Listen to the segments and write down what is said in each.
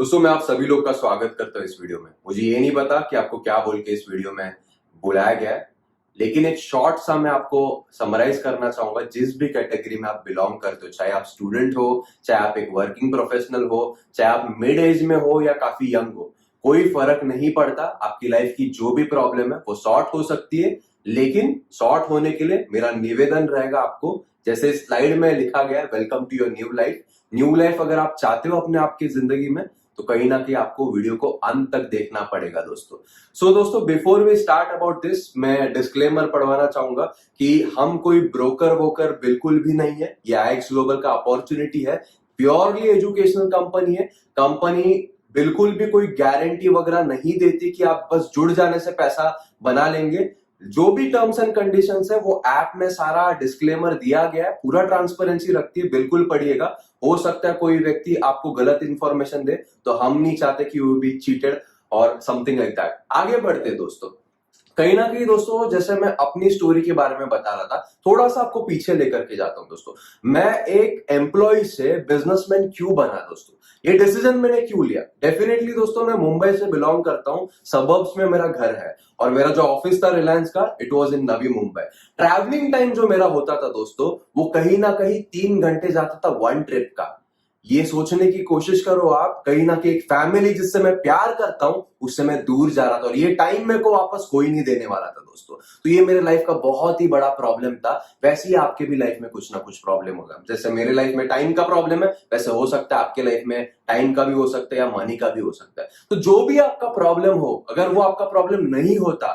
दोस्तों मैं आप सभी लोग का स्वागत करता हूं इस वीडियो में। मुझे ये नहीं पता कि आपको क्या बोल के इस वीडियो में बुलाया गया है, लेकिन एक शॉर्ट सा मैं आपको समराइज करना चाहूंगा। जिस भी कैटेगरी में आप बिलोंग करते हो, चाहे आप स्टूडेंट हो, चाहे आप एक वर्किंग प्रोफेशनल हो, चाहे आप मिड एज में हो या काफी यंग हो, कोई फर्क नहीं पड़ता। आपकी लाइफ की जो भी प्रॉब्लम है वो सॉर्ट हो सकती है, लेकिन सॉर्ट होने के लिए मेरा निवेदन रहेगा आपको, जैसे स्लाइड में लिखा गया है, welcome to your new life. New life अगर आप चाहते हो अपने आप की जिंदगी में, तो कहीं ना कहीं आपको वीडियो को अंत तक देखना पड़ेगा दोस्तों। दोस्तों before we start about this, मैं डिस्क्लेमर पढ़वाना चाहूंगा कि हम कोई ब्रोकर वोकर बिल्कुल भी नहीं है। ये आईएक्स ग्लोबल का अपॉर्चुनिटी है, प्योरली एजुकेशनल कंपनी है। कंपनी बिल्कुल भी कोई गारंटी वगैरह नहीं देती कि आप बस जुड़ जाने से पैसा बना लेंगे। जो भी टर्म्स एंड कंडीशंस है वो ऐप में सारा डिस्क्लेमर दिया गया है, पूरा ट्रांसपेरेंसी रखती है, बिल्कुल पढ़िएगा। हो सकता है कोई व्यक्ति आपको गलत इंफॉर्मेशन दे, तो हम नहीं चाहते कि वो भी चीटेड और समथिंग लाइक दैट। आगे बढ़ते हैं दोस्तों। कहीं ना कहीं दोस्तों, जैसे मैं अपनी स्टोरी के बारे में बता रहा था, थोड़ा सा आपको पीछे लेकर के जाता हूं दोस्तों। मैं एक एम्प्लॉय से बिजनेसमैन क्यों बना दोस्तों, ये डिसीजन मैंने क्यों लिया? डेफिनेटली दोस्तों, मैं मुंबई से बिलोंग करता हूं, सबर्ब्स में मेरा घर है, और मेरा जो ऑफिस था रिलायंस का, it was in Navi Mumbai. Travelling time जो मेरा होता था दोस्तों, वो कहीं ना कहीं 3 घंटे जाता था वन ट्रिप का। ये सोचने की कोशिश करो आप, कहीं ना कहीं एक फैमिली जिससे मैं प्यार करता हूं उससे मैं दूर जा रहा था, और ये टाइम मेरे को वापस कोई नहीं देने वाला था दोस्तों। तो ये मेरे लाइफ का बहुत ही बड़ा प्रॉब्लम था। वैसे ही आपके भी लाइफ में कुछ ना कुछ प्रॉब्लम होगा। जैसे मेरे लाइफ में टाइम का प्रॉब्लम है, वैसे हो सकता है आपके लाइफ में टाइम का भी हो सकता है या मनी का भी हो सकता है। तो जो भी आपका प्रॉब्लम हो, अगर वो आपका प्रॉब्लम नहीं होता,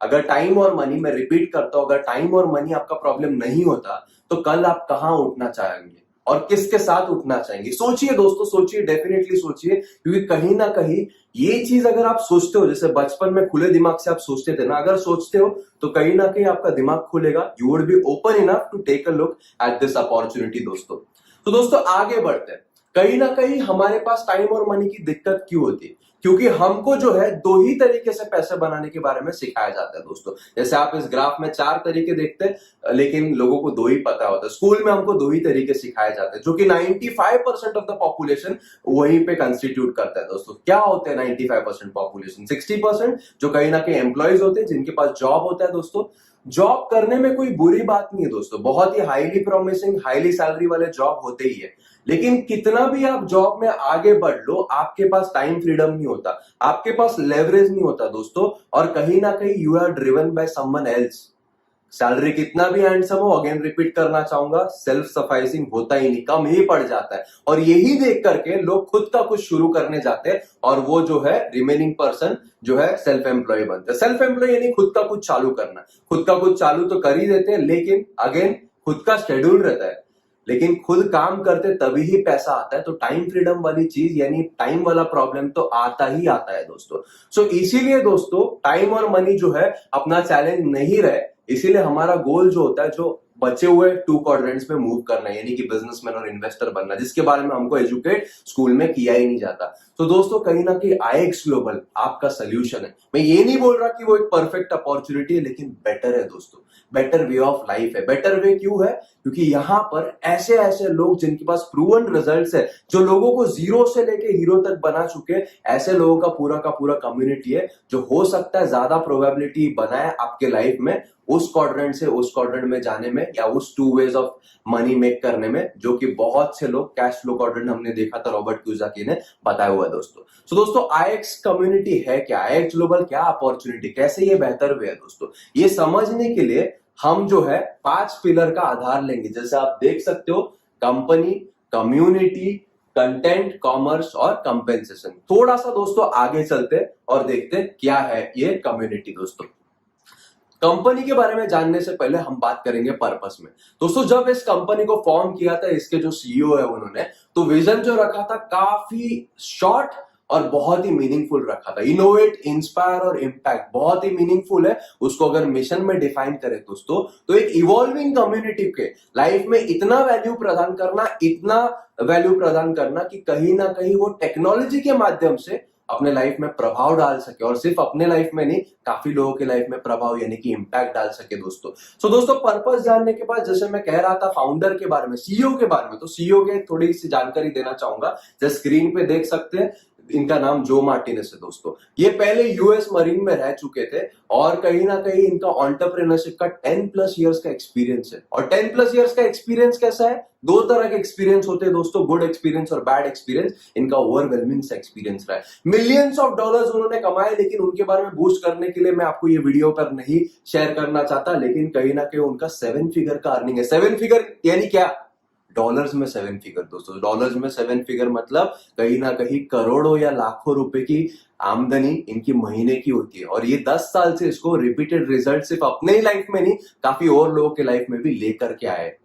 अगर टाइम और मनी, मैं रिपीट करता हूं, अगर टाइम और मनी आपका प्रॉब्लम नहीं होता, तो कल आप कहां उठना चाहेंगे और किसके साथ उठना चाहेंगे? सोचिए दोस्तों, सोचिए, डेफिनेटली सोचिए। क्योंकि कहीं ना कहीं ये चीज अगर आप सोचते हो, जैसे बचपन में खुले दिमाग से आप सोचते थे ना, अगर सोचते हो तो कहीं ना कहीं आपका दिमाग खुलेगा। You would be open enough to take a look at this opportunity दोस्तों। तो दोस्तों आगे बढ़ते हैं। कहीं ना कहीं हमारे पास टाइम और मनी की दिक्कत क्यों होती है? क्योंकि हमको जो है दो ही तरीके से पैसे बनाने के बारे में सिखाया जाता है दोस्तों। जैसे आप इस ग्राफ में 4 तरीके देखते हैं, लेकिन लोगों को 2 ही पता होता है। स्कूल में हमको 2 ही तरीके सिखाए जाते हैं, जो कि 95% ऑफ द पॉपुलेशन वहीं पे कंस्टिट्यूट करता है दोस्तों। क्या होते हैं 95% पॉपुलेशन? 60% जो कहीं ना कहीं एम्प्लॉयज होते हैं, जिनके पास जॉब होता है दोस्तों। जॉब करने में कोई बुरी बात नहीं है दोस्तों, बहुत ही हाईली प्रोमिसिंग, हाईली सैलरी वाले जॉब होते ही है। लेकिन कितना भी आप जॉब में आगे बढ़ लो, आपके पास टाइम फ्रीडम नहीं होता, आपके पास लेवरेज नहीं होता दोस्तों, और कहीं ना कहीं you are driven by someone else. Salary कितना भी हैंडसम हो, अगेन रिपीट करना चाहूंगा, सेल्फ सफाइसिंग होता ही नहीं, कम ही पड़ जाता है। और यही देख करके लोग खुद का कुछ शुरू करने जाते हैं, और वो जो है रिमेनिंग पर्सन जो है सेल्फ एम्प्लॉय बनते हैं। सेल्फ एम्प्लॉय यानी खुद का कुछ चालू करना। खुद का कुछ चालू तो कर ही देते हैं, लेकिन अगेन खुद का शेड्यूल रहता है, लेकिन खुद काम करते तभी ही पैसा आता है। तो टाइम फ्रीडम वाली चीज, यानी टाइम वाला प्रॉब्लम तो आता ही आता है दोस्तों। इसीलिए दोस्तों टाइम और मनी जो है अपना चैलेंज नहीं रहे, इसीलिए हमारा गोल जो होता है, जो बचे हुए 2 क्वाड्रेंट्स में मूव करना है, यानी कि बिजनेसमैन और इन्वेस्टर बनना, जिसके बारे में हमको एजुकेट स्कूल में किया ही नहीं जाता। तो दोस्तों कहीं ना कहीं आईएक्स ग्लोबल आपका सोल्यूशन है। मैं ये नहीं बोल रहा कि वो एक परफेक्ट अपॉर्चुनिटी है, लेकिन बेटर है दोस्तों, बेटर वे ऑफ लाइफ है। बेटर वे क्यों है? क्योंकि यहां पर ऐसे ऐसे लोग जिनके पास प्रूवन रिजल्ट्स है, जो लोगों को जीरो से लेके हीरो तक बना चुके, ऐसे लोगों का पूरा कम्युनिटी है, जो हो सकता है ज्यादा प्रोबेबिलिटी बनाए आपके लाइफ में उस क्वाड्रेंट से उस क्वाड्रेंट में जाने में, या उस 2 वेज ऑफ मनी मेक करने में, जो कि बहुत से लोग कैश फ्लो क्वाड्रेंट हमने देखा था, रॉबर्ट कियोसाकी ने बताया हुआ है दोस्तों। दोस्तों आईएक्स कम्युनिटी है क्या? आईएक्स ग्लोबल क्या अपॉर्चुनिटी, कैसे ये बेहतर वे है दोस्तों? ये समझने के लिए हम जो है 5 पिलर का आधार लेंगे। जैसे आप देख सकते हो, कंपनी, कम्युनिटी, कंटेंट, कॉमर्स और कंपेंसेशन। थोड़ा सा दोस्तों आगे चलते और देखते क्या है ये कम्युनिटी दोस्तों। कंपनी के बारे में जानने से पहले हम बात करेंगे पर्पस में। दोस्तों जब इस कंपनी को फॉर्म किया था, इसके जो सीईओ है उन्होंने, तो विजन जो रखा था काफी शॉर्ट और बहुत ही मीनिंगफुल रखा था। इनोवेट, इंस्पायर और इम्पैक्ट बहुत ही मीनिंगफुल है। उसको अगर मिशन में डिफाइन करें दोस्तों, तो एक इवॉल्विंग कम्युनिटी के लाइफ में इतना वैल्यू प्रदान करना, इतना वैल्यू प्रदान करना कि कहीं ना कहीं वो टेक्नोलॉजी के माध्यम से अपने लाइफ में प्रभाव डाल सके, और सिर्फ अपने लाइफ में नहीं, काफी लोगों के लाइफ में प्रभाव यानी कि इंपैक्ट डाल सके दोस्तों। दोस्तों पर्पस जानने के बाद, जैसे मैं कह रहा था फाउंडर के बारे में, सीईओ के बारे में, तो सीईओ के थोड़ी सी जानकारी देना चाहूंगा। जैसे स्क्रीन पे देख सकते हैं, इनका नाम जो मार्टिनेस है दोस्तों। ये पहले यूएस मरीन में रह चुके थे और कहीं ना कहीं इनका एंटरप्रेन्योरशिप का 10+ इयर्स का एक्सपीरियंस है। और 10+ इयर्स का एक्सपीरियंस कैसा है? दो तरह के एक्सपीरियंस होते हैं दोस्तों, गुड एक्सपीरियंस और बैड एक्सपीरियंस। इनका ओवरवेलमिंग सा एक्सपीरियंस रहा है, मिलियंस ऑफ डॉलर्स उन्होंने कमाए, लेकिन उनके बारे में बूस्ट करने के लिए मैं आपको ये वीडियो पर नहीं शेयर करना चाहता। लेकिन कहीं ना कहीं उनका 7 फिगर का अर्निंग है। 7 फिगर यानी क्या? डॉलर्स में 7 फिगर दोस्तों। डॉलर्स में 7 फिगर मतलब कहीं ना कहीं करोड़ों या लाखों रुपए की आमदनी इनकी महीने की होती है। और ये 10 साल से इसको रिपीटेड रिजल्ट सिर्फ अपने ही लाइफ में नहीं, काफी और लोगों के लाइफ में भी लेकर के आए।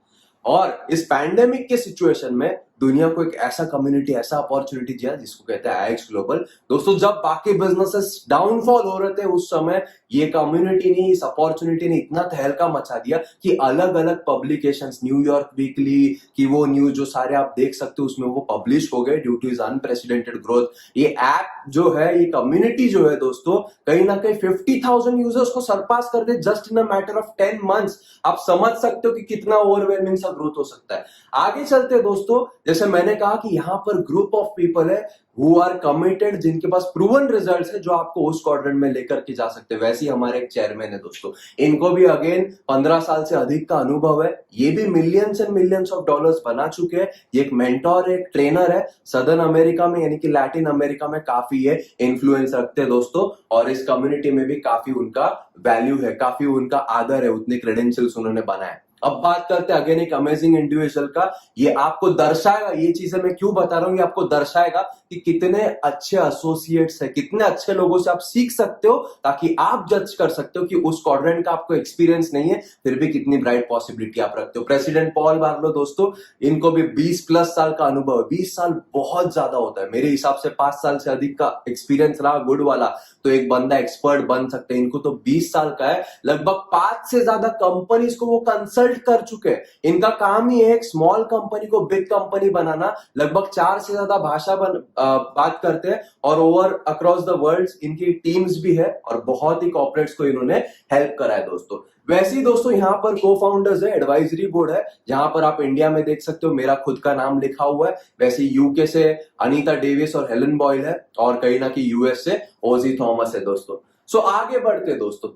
और इस पैंडेमिक के सिचुएशन में दुनिया को एक ऐसा कम्युनिटी, ऐसा अपॉर्चुनिटी दिया जिसको कहते हैं आईएक्स ग्लोबल। दोस्तों जब बाकी बिजनेसेस डाउनफॉल हो रहे थे उस समय ये कम्युनिटी ने, इस अपॉर्चुनिटी ने इतना तहलका मचा दिया कि अलग अलग पब्लिकेशंस, न्यूयॉर्क वीकली की वो न्यूज जो सारे आप देख सकते हो उसमें वो पब्लिश हो गए due two is unprecedented growth. ये ऐप जो है, ये कम्युनिटी जो है दोस्तों, कहीं ना कहीं 50,000 यूजर्स को सरपास कर they just in a matter of 10 months. आप समझ सकते हो कि कितना ओवरवेलमिंग सा ग्रोथ हो सकता है। आगे चलते हैं दोस्तों, जैसे मैंने कहा कि यहां पर ग्रुप ऑफ पीपल है हु आर कमिटेड, जिनके पास प्रूवन रिजल्ट्स है जो आपको उस क्वाड्रेंट में लेकर के जा सकते हैं। वैसे ही हमारे एक चेयरमैन है दोस्तों, इनको भी अगेन 15 साल से अधिक का अनुभव है। ये भी millions and millions of dollars बना चुके हैं। ये एक मेंटोर है, एक ट्रेनर है। सदर्न अमेरिका में यानी कि लैटिन अमेरिका में काफी है इन्फ्लुएंस रखते हैं दोस्तों, और इस कम्युनिटी में भी काफी उनका वैल्यू है, काफी उनका आदर है, उतने क्रेडेंशियल्स उन्होंने बनाए। अब बात करते हैं अगेन एक अमेजिंग इंडिविजुअल का। ये आपको दर्शाएगा, ये चीजें मैं क्यों बता रहा हूं, ये आपको दर्शाएगा कि कितने अच्छे एसोसिएट्स है, कितने अच्छे लोगों से आप सीख सकते हो, ताकि आप जज कर सकते हो कि उस क्वाड्रेंट का आपको एक्सपीरियंस नहीं है फिर भी कितनी ब्राइट पॉसिबिलिटी आप रखते हो। प्रेसिडेंट पॉल बार्लो दोस्तों, इनको भी 20+ साल का अनुभव है। 20 साल बहुत ज्यादा होता है, मेरे हिसाब से 5 साल से अधिक का एक्सपीरियंस रहा गुड वाला तो एक बंदा एक्सपर्ट बन सकते हैं। इनको तो 20 साल का है, लगभग 5 से ज्यादा कंपनीज को वो कंसल्ट कर चुके हैं। इनका काम ही है एक स्मॉल कंपनी को बिग कंपनी बनाना। लगभग 4 से ज्यादा भाषा बात करते हैं और ओवर अक्रॉस द वर्ल्ड इनकी टीम्स भी है और बहुत ही कॉर्पोरेट्स को इन्होंने हेल्प करा है दोस्तों। वैसे ही दोस्तों यहाँ पर को फाउंडर्स है, एडवाइजरी बोर्ड है, जहां पर आप इंडिया में देख सकते हो मेरा खुद का नाम लिखा हुआ है। वैसे यूके से अनीता डेविस और हेलन बॉयल है, और कहीं ना कहीं यूएस से ओजी थॉमस है दोस्तों। सो आगे बढ़ते दोस्तों,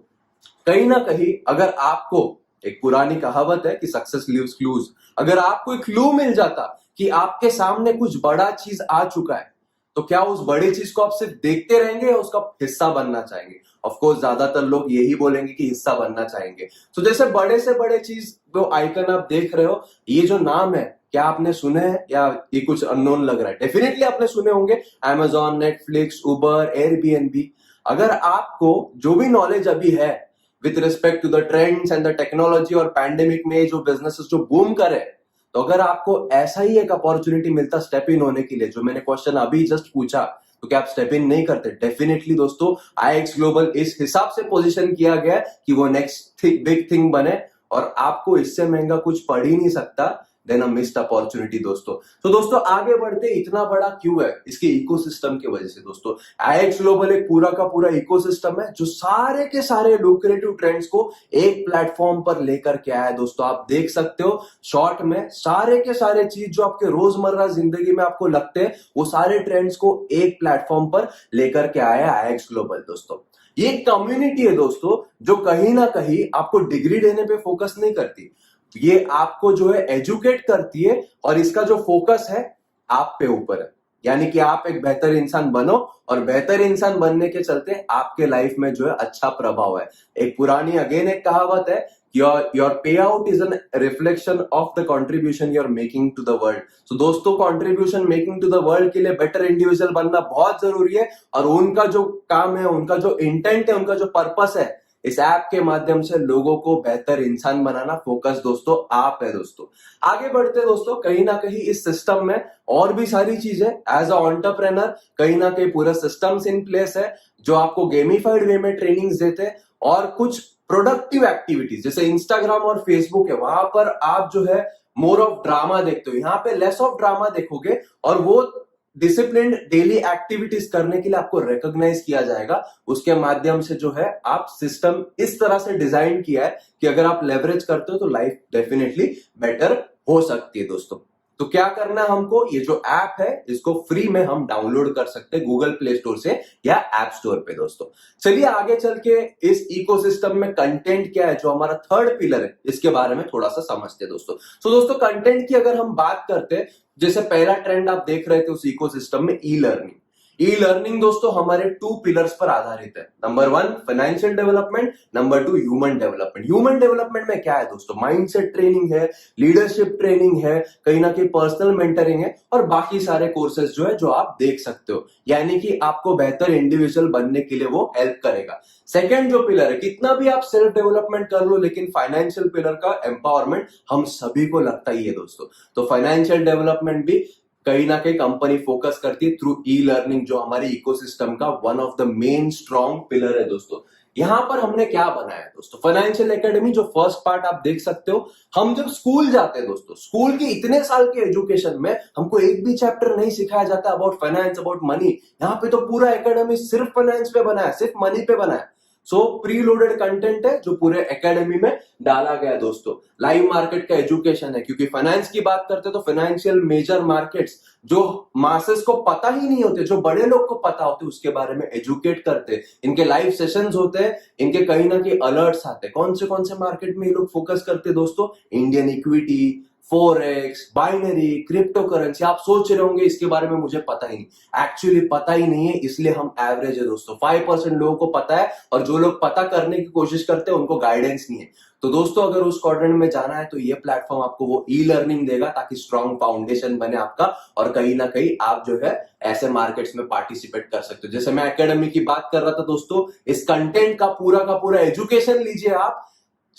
कहीं ना कहीं अगर आपको, एक पुरानी कहावत है कि सक्सेस लीव्स क्लूज, अगर आपको एक क्लू मिल जाता कि आपके सामने कुछ बड़ा चीज आ चुका है, तो क्या उस बड़ी चीज को आप सिर्फ देखते रहेंगे या उसका हिस्सा बनना चाहेंगे? ऑफ कोर्स ज्यादातर लोग यही बोलेंगे कि हिस्सा बनना चाहेंगे। तो जैसे बड़े से बड़े चीज जो आइकन आप देख रहे हो, ये जो नाम है, क्या आपने सुने हैं या ये कुछ अननोन लग रहा है? डेफिनेटली आपने सुने होंगे, Amazon, नेटफ्लिक्स, उबर, एयरबीएनबी। अगर आपको जो भी नॉलेज अभी है with respect to the trends and the technology और पैंडेमिक में जो बिजनेसेस जो बूम करे, तो अगर आपको ऐसा ही एक अपॉर्चुनिटी मिलता स्टेप इन होने के लिए, जो मैंने क्वेश्चन अभी जस्ट पूछा, तो क्या आप स्टेप इन नहीं करते? डेफिनेटली दोस्तों, आईएक्स ग्लोबल इस हिसाब से पोजीशन किया गया कि वो नेक्स्ट बिग थिंग बने, और आपको इससे महंगा कुछ पड़ ही नहीं सकता देन अ मिस्ड अपॉर्चुनिटी दोस्तों। तो दोस्तों आगे बढ़ते, इतना बड़ा क्यों है? इसके इकोसिस्टम की वजह से दोस्तों। आईएक्स ग्लोबल एक पूरा का पूरा इकोसिस्टम है जो सारे के सारे लुक्रेटिव ट्रेंड्स को एक प्लेटफॉर्म पर लेकर के आया है दोस्तों। आप देख सकते हो शॉर्ट में सारे के सारे चीज जो आपके रोजमर्रा जिंदगी में आपको लगते हैं, वो सारे ट्रेंड्स को एक प्लेटफॉर्म पर लेकर के आया है आईएक्स ग्लोबल दोस्तों। ये कम्युनिटी है दोस्तों जो कहीं ना कहीं आपको डिग्री देने पे फोकस नहीं करती, ये आपको जो है एजुकेट करती है, और इसका जो फोकस है आप पे ऊपर है। यानी कि आप एक बेहतर इंसान बनो, और बेहतर इंसान बनने के चलते आपके लाइफ में जो है अच्छा प्रभाव है। एक पुरानी अगेन एक कहावत है, your pay out is an reflection of the contribution you are making to the world. तो दोस्तों contribution making to the world के लिए बेटर इंडिविजुअल बनना बहुत जरूरी है, और उनका जो काम है, उनका जो इंटेंट है, उनका जो पर्पस है, इस ऐप के माध्यम से लोगों को बेहतर इंसान बनाना, फोकस दोस्तों आप है दोस्तों। आगे बढ़ते दोस्तों, कहीं ना कहीं इस सिस्टम में और भी सारी चीजें एज अ एंटरप्रेन्योर, कहीं ना कहीं पूरा सिस्टम्स इन प्लेस है जो आपको गेमिफाइड वे में ट्रेनिंग्स देते हैं, और कुछ प्रोडक्टिव एक्टिविटीज जैसे इंस्टाग्राम और फेसबुक है, वहां पर आप जो है मोर ऑफ ड्रामा देखते हो, यहाँ पे लेस ऑफ ड्रामा देखोगे, और वो डिसिप्लिन डेली एक्टिविटीज करने के लिए आपको रिकॉग्नाइज किया जाएगा। उसके माध्यम से जो है आप सिस्टम इस तरह से डिजाइन किया है कि अगर आप लेवरेज करते हो तो लाइफ डेफिनेटली बेटर हो सकती है दोस्तों। तो क्या करना है हमको, ये जो ऐप है इसको फ्री में हम डाउनलोड कर सकते हैं गूगल प्ले स्टोर से या ऐप स्टोर पे दोस्तों। चलिए आगे चल के इस इकोसिस्टम में कंटेंट क्या है, जो हमारा थर्ड पिलर है, इसके बारे में थोड़ा सा समझते हैं दोस्तों। तो दोस्तों कंटेंट की अगर हम बात करते हैं, जैसे पहला ट्रेंड आप देख रहे थे उस इकोसिस्टम में, ई लर्निंग। ई लर्निंग दोस्तों हमारे 2 पिलर्स पर आधारित है। Number 1 financial development, number 2 human development. Human development में क्या है दोस्तों, माइंडसेट ट्रेनिंग है, लीडरशिप ट्रेनिंग है, कहीं ना कहीं पर्सनल मेंटरिंग है, और बाकी सारे कोर्सेज जो है जो आप देख सकते हो, यानी कि आपको बेहतर इंडिविजुअल बनने के लिए वो हेल्प करेगा। सेकेंड जो पिलर है, कितना भी आप सेल्फ डेवलपमेंट कर लो, लेकिन फाइनेंशियल पिलर का एम्पावरमेंट हम सभी को लगता ही है दोस्तों। तो फाइनेंशियल डेवलपमेंट भी कहीं ना कहीं कंपनी फोकस करती है थ्रू ई लर्निंग, जो हमारी इकोसिस्टम का one of the main strong pillar है दोस्तों। यहां पर हमने क्या बनाया है दोस्तों, फाइनेंशियल एकेडमी, जो फर्स्ट पार्ट आप देख सकते हो। हम जब स्कूल जाते हैं दोस्तों, स्कूल के इतने साल के एजुकेशन में हमको एक भी चैप्टर नहीं सिखाया जाता अबाउट फाइनेंस, अबाउट मनी। यहाँ पे तो पूरा एकेडमी सिर्फ फाइनेंस पे बना है, सिर्फ मनी पे बना है। सो प्री लोडेड कंटेंट है जो पूरे एकेडमी में डाला गया है दोस्तों। लाइव मार्केट का एजुकेशन है, क्योंकि फाइनेंस की बात करते तो फाइनेंशियल मेजर मार्केट्स जो मासेस को पता ही नहीं होते, जो बड़े लोग को पता होते, उसके बारे में एजुकेट करते। इनके लाइव सेशंस होते हैं, इनके कहीं ना कहीं अलर्ट्स आते हैं। कौन से मार्केट में ये लोग फोकस करते हैं दोस्तों, Indian equity, forex, binary, crypto currency. आप सोच रहे होंगे इसके बारे में मुझे पता ही नहीं, एक्चुअली पता ही नहीं है, इसलिए हम एवरेज है दोस्तों। 5% लोगों को पता है, और जो लोग पता करने की कोशिश करते हैं उनको गाइडेंस नहीं है। तो दोस्तों अगर उस क्वाड्रेंट में जाना है तो ये प्लेटफॉर्म आपको वो ई लर्निंग देगा, ताकि स्ट्रॉन्ग फाउंडेशन बने आपका, और कहीं ना कहीं आप जो है ऐसे मार्केट्स में पार्टिसिपेट कर सकते हो। जैसे मैं एकेडमी की बात कर रहा था दोस्तों, इस कंटेंट का पूरा एजुकेशन लीजिए आप,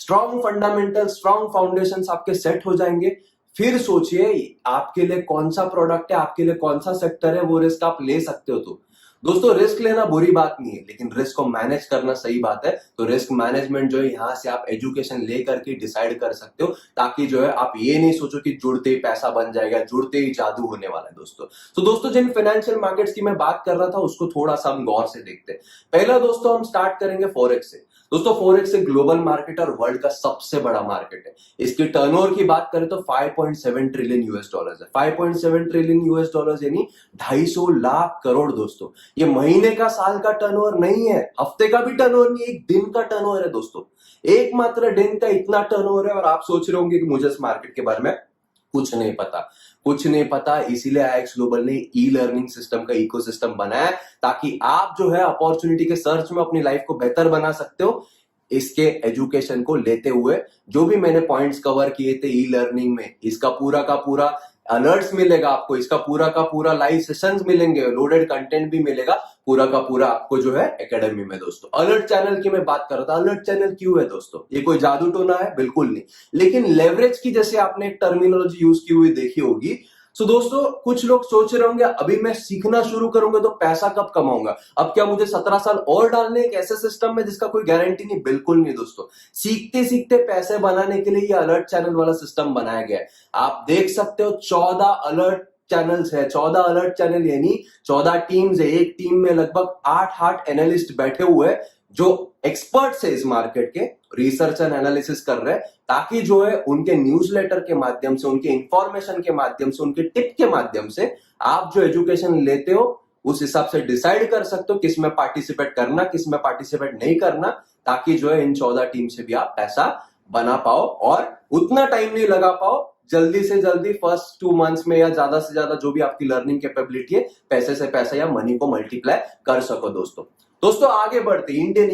स्ट्रॉन्ग फंडामेंटल, स्ट्रॉन्ग फाउंडेशन आपके सेट हो जाएंगे। फिर सोचिए आपके लिए कौन सा प्रोडक्ट है, आपके लिए कौन सा सेक्टर है, वो रिस्क आप ले सकते हो। तो दोस्तों रिस्क लेना बुरी बात नहीं है, लेकिन रिस्क को मैनेज करना सही बात है। तो रिस्क मैनेजमेंट जो है यहां से आप एजुकेशन लेकर के डिसाइड कर सकते हो, ताकि जो है आप ये नहीं सोचो कि जुड़ते ही पैसा बन जाएगा, जुड़ते ही जादू होने वाला है दोस्तों। तो दोस्तों जिन फाइनेंशियल मार्केट्स की मैं बात कर रहा था उसको थोड़ा सा हम गौर से देखते हैं। पहला दोस्तों हम स्टार्ट करेंगे फॉरेक्स से। दोस्तों फॉरेक्स एक ग्लोबल मार्केट और वर्ल्ड का सबसे बड़ा मार्केट है। इसकी टर्नओवर की बात करें तो 5.7 ट्रिलियन यूएस डॉलर्स है। 5.7 ट्रिलियन यूएस डॉलर्स यानी 250 लाख करोड़ दोस्तों। ये महीने का, साल का टर्नओवर नहीं है, हफ्ते का भी टर्नओवर नहीं है, एक दिन का टर्नओवर है दोस्तों। एक मात्र दिन का इतना टर्नओवर है, और आप सोच रहे होंगे कि मुझे इस मार्केट के बारे में कुछ नहीं पता। इसीलिए आईएक्स ग्लोबल ने ई लर्निंग सिस्टम का इकोसिस्टम बनाया, ताकि आप जो है अपॉर्चुनिटी के सर्च में अपनी लाइफ को बेहतर बना सकते हो। इसके एजुकेशन को लेते हुए जो भी मैंने पॉइंट्स कवर किए थे ई लर्निंग में, इसका पूरा का पूरा अलर्ट्स मिलेगा आपको, इसका पूरा का पूरा लाइव सेशंस मिलेंगे, लोडेड कंटेंट भी मिलेगा, पूरा का पूरा आपको जो है एकेडमी में दोस्तों। अलर्ट चैनल की मैं बात कर रहा था। अलर्ट चैनल क्यों है दोस्तों, ये कोई जादू टोना है? बिल्कुल नहीं। लेकिन लेवरेज की जैसे आपने एक टर्मिनोलॉजी यूज की हुई देखी होगी। सो दोस्तों कुछ लोग सोच रहे होंगे अभी मैं सीखना शुरू करूंगा तो पैसा कब कमाऊंगा, अब क्या मुझे 17 साल और डालने एक ऐसे सिस्टम में जिसका कोई गारंटी नहीं? बिल्कुल नहीं दोस्तों। सीखते सीखते पैसे बनाने के लिए ये अलर्ट चैनल वाला सिस्टम बनाया गया है। आप देख सकते हो 14 अलर्ट चैनल्स है। 14 अलर्ट चैनल यानी 14 टीम्स है। एक टीम में लगभग 8 एनालिस्ट बैठे हुए हैं, जो एक्सपर्ट्स है इस मार्केट के, रिसर्च एंड एनालिसिस कर रहे हैं, ताकि जो है उनके न्यूज़लेटर के माध्यम से, उनके इंफॉर्मेशन के माध्यम से, उनके टिप के माध्यम से आप जो एजुकेशन लेते हो उस हिसाब से डिसाइड कर सकते हो किस में पार्टिसिपेट करना, किस में पार्टिसिपेट नहीं करना, ताकि जो है इन 14 टीम से भी आप पैसा बना पाओ और उतना टाइम नहीं लगा पाओ, जल्दी से जल्दी फर्स्ट 2 मंथ्स में या ज्यादा से ज्यादा जो भी आपकी लर्निंग कैपेबिलिटी है, पैसे से पैसा या मनी को मल्टीप्लाई कर सको दोस्तों आगे बढ़ते। इंडियन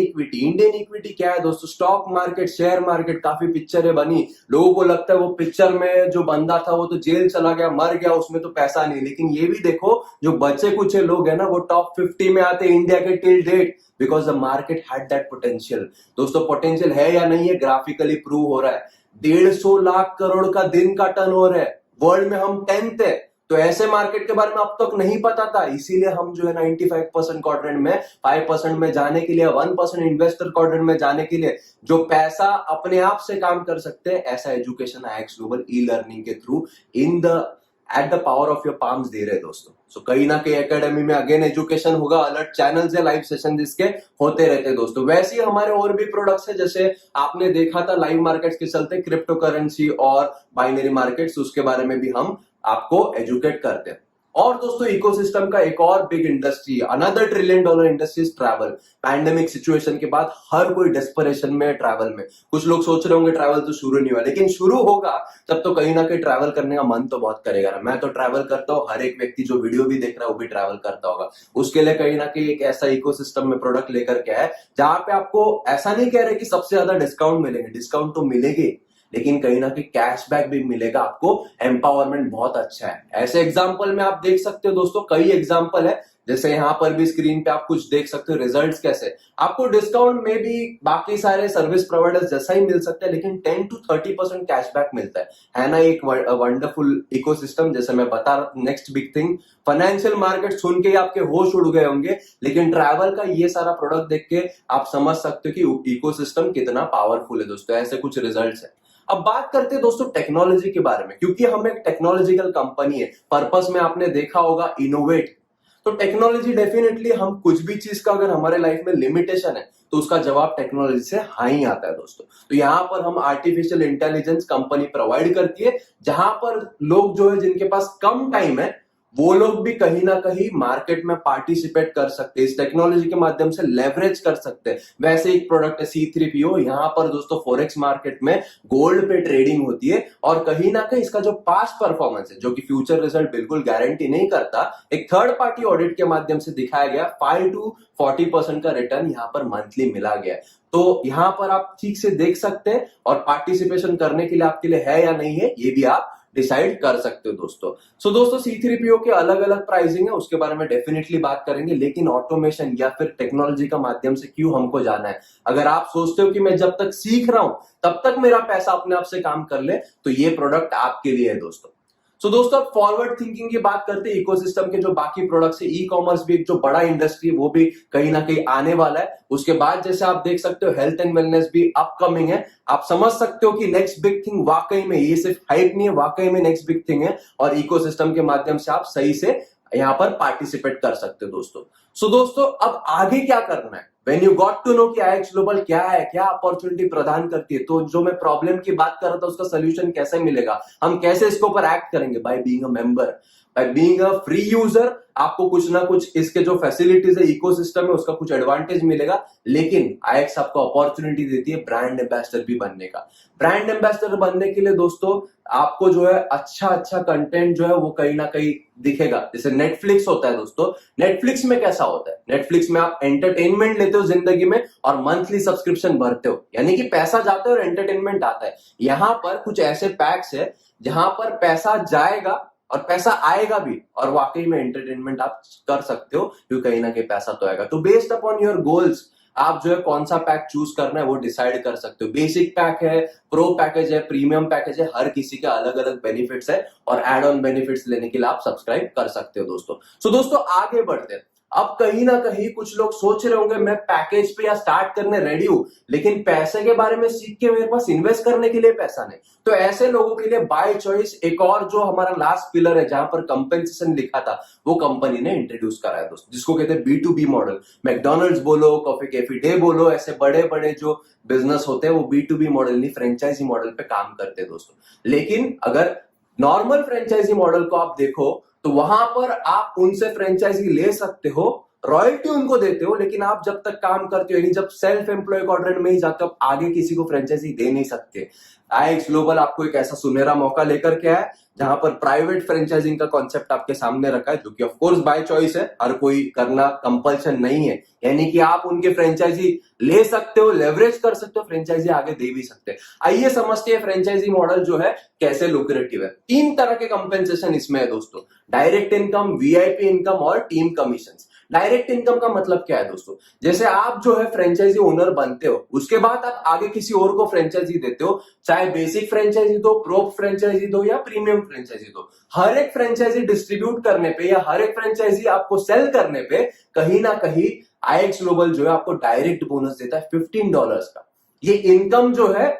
इक्विटी क्या है दोस्तों? Stock market, share market. काफी पिक्चरें बनी, लोगों को लगता है वो पिक्चर में जो बंदा था वो तो जेल चला गया, मर गया, उसमें तो पैसा नहीं। लेकिन ये भी देखो जो बचे कुछ लोग है ना, वो टॉप 50 में आते इंडिया के till date, because the market had that potential. दोस्तों पोटेंशियल है या नहीं है, ग्राफिकली प्रूव हो रहा है। 150 लाख करोड़ का दिन का टर्नओवर है, वर्ल्ड में हम 10th है। तो ऐसे मार्केट के बारे में अब तक नहीं पता था, इसीलिए हम जो है 95% क्वाड्रेंट में, 5% में जाने के लिए, 1% इन्वेस्टर क्वाड्रेंट में जाने के लिए, जो पैसा अपने आप से काम कर सकते हैं, ऐसा education IX global e learning के through at the power of your palms दे रहे दोस्तों। सो कहीं ना कहीं एकेडमी में अगेन एजुकेशन होगा, अलर्ट चैनल्स है, लाइव सेशन जिसके होते रहते हैं दोस्तों। वैसे ही हमारे और भी प्रोडक्ट्स है, जैसे आपने देखा था लाइव मार्केट्स के चलते क्रिप्टो करेंसी और बाइनरी मार्केट्स, उसके बारे में भी हम आपको एजुकेट करते हैं। और दोस्तों इकोसिस्टम का एक और big industry, another trillion dollar industry is travel. Pandemic situation के बाद हर कोई डेस्परेशन में है ट्रैवल में। कुछ लोग सोच रहे होंगे ट्रैवल तो शुरू नहीं हुआ, लेकिन शुरू होगा तब तो कहीं ना कहीं ट्रैवल करने का मन तो बहुत करेगा ना। मैं तो ट्रैवल करता हूँ, हर एक व्यक्ति जो वीडियो भी देख रहा है वो भी ट्रैवल करता होगा। उसके लिए कहीं ना कहीं एक ऐसा इकोसिस्टम में प्रोडक्ट लेकर के है जहां पे आपको ऐसा नहीं कह रहे कि सबसे ज्यादा डिस्काउंट मिलेंगे, डिस्काउंट तो मिलेगी, लेकिन कहीं ना कहीं कैशबैक भी मिलेगा आपको। एम्पावरमेंट बहुत अच्छा है। ऐसे एग्जांपल में आप देख सकते हो दोस्तों, कई एग्जांपल है, जैसे यहां पर भी स्क्रीन पे आप कुछ देख सकते हो रिजल्ट्स कैसे। आपको डिस्काउंट में भी बाकी सारे सर्विस प्रोवाइडर्स जैसा ही मिल सकता है, लेकिन 10 to 30% कैशबैक मिलता है ना। एक वंडरफुल इकोसिस्टम, जैसे मैं बता रहा हूं। Next big thing, financial market सुन के ही आपके होश उड़ गए होंगे, लेकिन ट्रैवल का ये सारा प्रोडक्ट देख के आप समझ सकते हो कि इकोसिस्टम कितना पावरफुल है दोस्तों। ऐसे कुछ रिजल्ट्स है। अब बात करते हैं दोस्तों टेक्नोलॉजी के बारे में, क्योंकि हम एक टेक्नोलॉजिकल कंपनी है। पर्पस में आपने देखा होगा इनोवेट, तो टेक्नोलॉजी डेफिनेटली, हम कुछ भी चीज का अगर हमारे लाइफ में लिमिटेशन है तो उसका जवाब टेक्नोलॉजी से हाँ ही आता है दोस्तों। तो यहाँ पर हम आर्टिफिशियल इंटेलिजेंस कंपनी प्रोवाइड करती है, जहां पर लोग जो है जिनके पास कम टाइम है वो लोग भी कहीं ना कहीं मार्केट में पार्टिसिपेट कर सकते हैं, इस टेक्नोलॉजी के माध्यम से लेवरेज कर सकते हैं। वैसे एक प्रोडक्ट है C3PO, यहाँ पर दोस्तों फॉरेक्स मार्केट में गोल्ड पे ट्रेडिंग होती है, और कहीं ना कहीं इसका जो पास्ट परफॉर्मेंस है, जो कि फ्यूचर रिजल्ट बिल्कुल गारंटी नहीं करता, एक थर्ड पार्टी ऑडिट के माध्यम से दिखाया गया 5 to 40% का रिटर्न यहाँ पर मंथली मिला गया है। तो यहाँ पर आप ठीक से देख सकते हैं, और पार्टिसिपेशन करने के लिए आपके लिए है या नहीं है ये भी आप डिसाइड कर सकते हो दोस्तों। सो दोस्तों C3PO के अलग अलग प्राइसिंग है, उसके बारे में डेफिनेटली बात करेंगे, लेकिन ऑटोमेशन या फिर टेक्नोलॉजी का माध्यम से क्यों हमको जाना है। अगर आप सोचते हो कि मैं जब तक सीख रहा हूं तब तक मेरा पैसा अपने आप से काम कर ले, तो ये प्रोडक्ट आपके लिए है दोस्तों। सो दोस्तों अब फॉरवर्ड थिंकिंग की बात करते हैं, इकोसिस्टम के जो बाकी प्रोडक्ट्स है, ई कॉमर्स भी एक जो बड़ा इंडस्ट्री है वो भी कहीं ना कहीं आने वाला है। उसके बाद जैसे आप देख सकते हो हेल्थ एंड वेलनेस भी अपकमिंग है। आप समझ सकते हो कि नेक्स्ट बिग थिंग वाकई में, ये सिर्फ हाइप नहीं है, वाकई में नेक्स्ट बिग थिंग है, और इकोसिस्टम के माध्यम से आप सही से यहाँ पर पार्टिसिपेट कर सकते हो दोस्तों। सो दोस्तों अब आगे क्या करना है, When you got to know कि IX ग्लोबल क्या है, क्या अपॉर्चुनिटी प्रदान करती है, तो जो मैं प्रॉब्लम की बात कर रहा था उसका सोल्यूशन कैसे मिलेगा, हम कैसे इसके ऊपर एक्ट करेंगे, by being a member, by being a free user. आपको कुछ ना कुछ इसके जो फैसिलिटीज है, इकोसिस्टम है, उसका कुछ एडवांटेज मिलेगा, लेकिन IX आपको अपॉर्चुनिटी देती है ब्रांड एम्बेसडर भी बनने का। ब्रांड एम्बेसडर बनने के लिए दोस्तों आपको जो है अच्छा कंटेंट जो है वो कहीं ना कहीं दिखेगा। जैसे नेटफ्लिक्स होता है दोस्तों, नेटफ्लिक्स में कैसा होता है, नेटफ्लिक्स में आप एंटरटेनमेंट लेते हो जिंदगी में और मंथली सब्सक्रिप्शन भरते हो, यानी कि पैसा जाता है और एंटरटेनमेंट आता है। यहां पर कुछ ऐसे पैक्स है जहां पर पैसा जाएगा और पैसा आएगा भी, और वाकई में एंटरटेनमेंट आप कर सकते हो, क्योंकि कहीं ना कहीं पैसा तो आएगा। तो बेस्ड अपॉन योर गोल्स आप जो है कौन सा पैक चूज करना है वो डिसाइड कर सकते हो। बेसिक पैक है, प्रो पैकेज है, प्रीमियम पैकेज है, हर किसी के अलग अलग बेनिफिट्स है, और एड ऑन बेनिफिट्स लेने के लिए आप सब्सक्राइब कर सकते हो दोस्तों। सो दोस्तों आगे बढ़ते हैं। अब कहीं ना कहीं कुछ लोग सोच रहे होंगे मैं पैकेज पे या स्टार्ट करने रेडी हूं, लेकिन पैसे के बारे में सीख के मेरे पास इन्वेस्ट करने के लिए पैसा नहीं। तो ऐसे लोगों के लिए बाय चॉइस एक और जो हमारा लास्ट पिलर है जहां पर कंपेंसेशन लिखा था, वो कंपनी ने इंट्रोड्यूस करा है दोस्तों, जिसको कहते हैं B2B मॉडल। मैकडोनल्ड्स बोलो, कॉफी कैफे डे बोलो, ऐसे बड़े बड़े जो बिजनेस होते हैं वो B2B मॉडल नहीं, फ्रेंचाइजी मॉडल पे काम करते हैं दोस्तों। लेकिन अगर नॉर्मल फ्रेंचाइजी मॉडल को आप देखो तो वहां पर आप उनसे फ्रेंचाइजी ले सकते हो, रॉयल्टी उनको देते हो, लेकिन आप जब तक काम करते हो, यानी जब सेल्फ एम्प्लॉय क्वाड्रेंट में ही जाते हो, आप आगे किसी को फ्रेंचाइजी दे नहीं सकते। IX ग्लोबल आपको एक ऐसा सुनहरा मौका लेकर के आया जहां पर प्राइवेट फ्रेंचाइजिंग का कॉन्सेप्ट आपके सामने रखा है, जो कि ऑफ कोर्स बाय चॉइस है, हर कोई करना कंपल्शन नहीं है। यानी कि आप उनके फ्रेंचाइजी ले सकते हो, लेवरेज कर सकते हो, फ्रेंचाइजी आगे दे भी सकते हैं। आइए समझते हैं फ्रेंचाइजी मॉडल जो है कैसे लुक्रेटिव है। 3 तरह के कंपेंसेशन इसमें है दोस्तों, डायरेक्ट इनकम, VIP इनकम और टीम कमीशन। डायरेक्ट इनकम का मतलब क्या है दोस्तों, जैसे आप जो है फ्रेंचाइजी ओनर बनते हो, उसके बाद आप आगे किसी और को फ्रेंचाइजी देते हो, चाहे बेसिक फ्रेंचाइजी दो, प्रो फ्रेंचाइजी दो या प्रीमियम फ्रेंचाइजी दो। हर एक फ्रेंचाइजी डिस्ट्रीब्यूट करने पे या हर एक फ्रेंचाइजी आपको सेल करने पे कहीं ना कहीं IX ग्लोबल जो है आपको डायरेक्ट बोनस देता है $15 का। ये इनकम जो है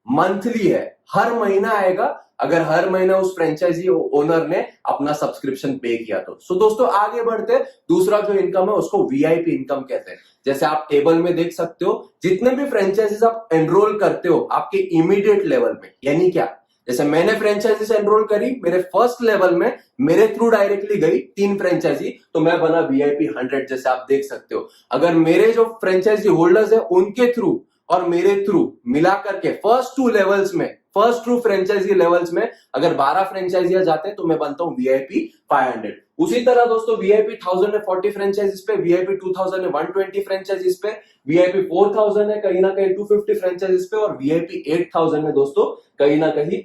मंथली है, हर महीना आएगा, अगर हर महीना उस फ्रेंचाइजी ओनर ने अपना सब्सक्रिप्शन पे किया तो। सो दोस्तों आगे बढ़ते, दूसरा जो इनकम है उसको VIP इनकम कहते हैं। जैसे आप टेबल में देख सकते हो, जितने भी फ्रेंचाइजीज आप एनरोल करते हो आपके इमीडिएट लेवल में, यानी क्या, जैसे मैंने फ्रेंचाइजी एनरोल करी, मेरे फर्स्ट लेवल में मेरे थ्रू डायरेक्टली गई 3 फ्रेंचाइजी, तो मैं बना VIP 100, जैसे आप देख सकते हो। अगर मेरे जो फ्रेंचाइजी होल्डर्स है उनके थ्रू और मेरे थ्रू मिला करके फर्स्ट टू फ्रेंचाइजी लेवल्स में अगर 12 फ्रेंचाइजियां जाते हैं तो मैं बनता हूं VIP 500। उसी तरह दोस्तों VIP 1000 है 40 फ्रेंचाइजीज पे, VIP 2000 है 120 फ्रेंचाइजीज पे, VIP 4000 है कहीं ना कहीं 250 फ्रेंचाइजीज पे, और VIP 8000 है दोस्तों कहीं ना कहीं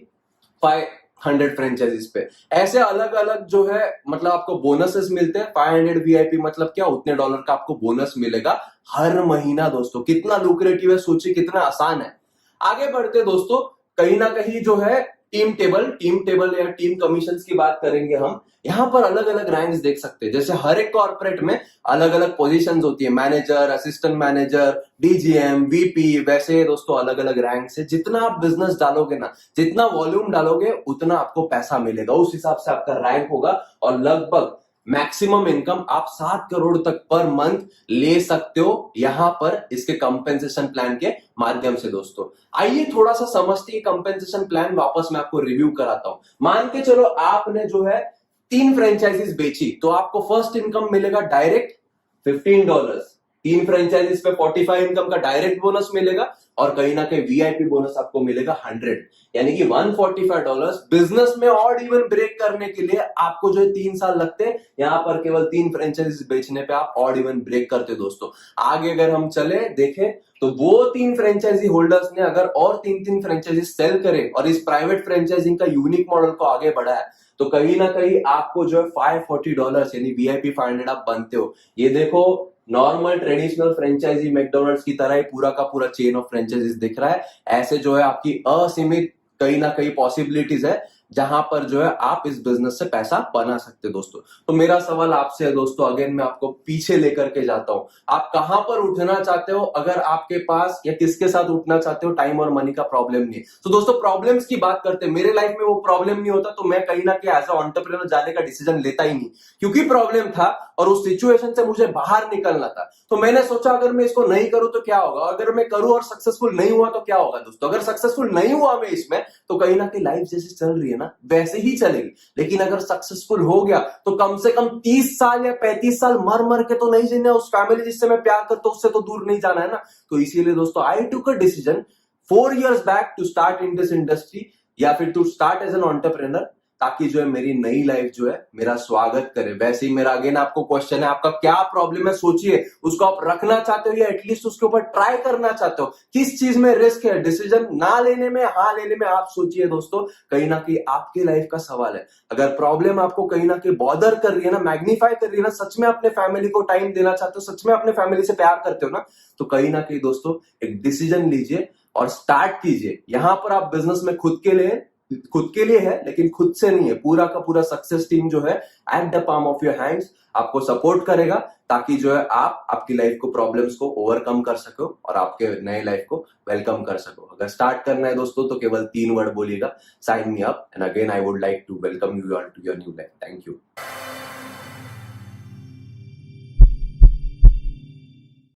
500 फ्रेंचाइजीज पे। ऐसे अलग अलग जो है मतलब आपको बोनसेस मिलते हैं। 500 VIP मतलब क्या, उतने डॉलर का आपको बोनस मिलेगा हर महीना दोस्तों। कितना लुक्रेटिव है, सोचिए कितना आसान है। आगे बढ़ते दोस्तों, कहीं ना कहीं जो है टीम टेबल या टीम कमीशंस की बात करेंगे हम। यहां पर अलग अलग रैंक्स देख सकते हैं। जैसे हर एक कॉर्पोरेट में अलग अलग पोजीशंस होती है, manager, assistant manager, DGM, VP, वैसे दोस्तों अलग अलग रैंक्स है। जितना आप बिजनेस डालोगे ना, जितना वॉल्यूम डालोगे उतना आपको पैसा मिलेगा, उस हिसाब से आपका रैंक होगा। और लगभग मैक्सिमम इनकम आप 7 करोड़ तक पर मंथ ले सकते हो यहां पर इसके कंपेंसेशन प्लान के माध्यम से दोस्तों। आइए थोड़ा सा समझते हैं कंपेंसेशन प्लान, वापस मैं आपको रिव्यू कराता हूं। मान के चलो आपने जो है 3 फ्रेंचाइजीज बेची, तो आपको फर्स्ट इनकम मिलेगा डायरेक्ट $15, 3 फ्रेंचाइजीज पे 45 इनकम का डायरेक्ट बोनस मिलेगा, और कहीं ना कहीं VIP बोनस आपको मिलेगा 100, यानी कि $145। बिजनेस में ऑड इवन ब्रेक करने के लिए आपको जो 3 साल लगते हैं, यहां पर केवल 3 फ्रेंचाइजीज बेचने पे आप ऑड इवन ब्रेक करते दोस्तों। आगे अगर हम चले देखें तो वो 3 फ्रेंचाइजी होल्डर्स ने अगर और 3 फ्रेंचाइजी सेल करे और इस प्राइवेट फ्रेंचाइजिंग का यूनिक मॉडल को आगे बढ़ाया, तो कहीं ना कहीं आपको जो है $540 यानी VIP 500 आप बनते हो। ये देखो नॉर्मल ट्रेडिशनल फ्रेंचाइजी मैकडोनल्ड्स की तरह ही पूरा का पूरा चेन ऑफ फ्रेंचाइजीज दिख रहा है। ऐसे जो है आपकी असीमित कहीं ना कहीं पॉसिबिलिटीज है जहां पर जो है आप इस बिजनेस से पैसा बना सकते हैं दोस्तों। तो मेरा सवाल आपसे है दोस्तों, अगेन मैं आपको पीछे लेकर के जाता हूं, आप कहां पर उठना चाहते हो अगर आपके पास या किसके साथ उठना चाहते हो, टाइम और मनी का प्रॉब्लम नहीं है। तो दोस्तों प्रॉब्लम्स की बात करते हैं, मेरे लाइफ में वो प्रॉब्लम नहीं होता तो मैं कहीं ना कहीं एज अ एंटरप्रेन्योर जाने का डिसीजन लेता ही नहीं, क्योंकि प्रॉब्लम था और उस सिचुएशन से मुझे बाहर निकलना था। तो मैंने सोचा अगर मैं इसको नहीं करूं तो क्या होगा, अगर मैं करूं और सक्सेसफुल नहीं हुआ तो क्या होगा दोस्तों। अगर सक्सेसफुल नहीं हुआ मैं इसमें, तो कहीं ना कहीं लाइफ जैसे चल रही है ना वैसे ही चलेगी। लेकिन अगर सक्सेसफुल हो गया तो कम से कम 30 साल या 35 साल मर मर के तो नहीं जीना, उस फैमिली जिससे मैं प्यार करता हूं उससे तो दूर नहीं जाना है ना। तो इसीलिए दोस्तों I took a decision 4 years back to start in this industry, या फिर to start as an entrepreneur, ताकि जो है मेरी नई लाइफ जो है मेरा स्वागत करे। वैसे ही मेरा अगेन आपको क्वेश्चन है, आपका क्या प्रॉब्लम है सोचिए, उसको आप रखना चाहते हो या एटलीस्ट उसके ऊपर ट्राई करना चाहते हो, किस चीज में रिस्क है, डिसीजन ना लेने में हाँ लेने में, आप सोचिए दोस्तों। कहीं ना कहीं आपकी लाइफ का सवाल है। अगर प्रॉब्लम आपको कहीं ना कहीं बॉदर कर रही है ना, मैग्नीफाई कर रही है ना, सच में अपने फैमिली को टाइम देना चाहते हो, सच में अपने फैमिली से प्यार करते हो ना, तो कहीं ना कहीं दोस्तों एक डिसीजन लीजिए और स्टार्ट कीजिए। यहां पर आप बिजनेस में खुद के लिए है, लेकिन खुद से नहीं है। पूरा का पूरा सक्सेस टीम जो है at the palm of your hands आपको सपोर्ट करेगा, ताकि जो है आप आपकी लाइफ को प्रॉब्लम्स को ओवरकम कर सको और आपके नए लाइफ को वेलकम कर सको। अगर स्टार्ट करना है दोस्तों तो केवल 3 वर्ड बोलिएगा, sign me up, and again I would like to welcome you all to your new life. Thank you.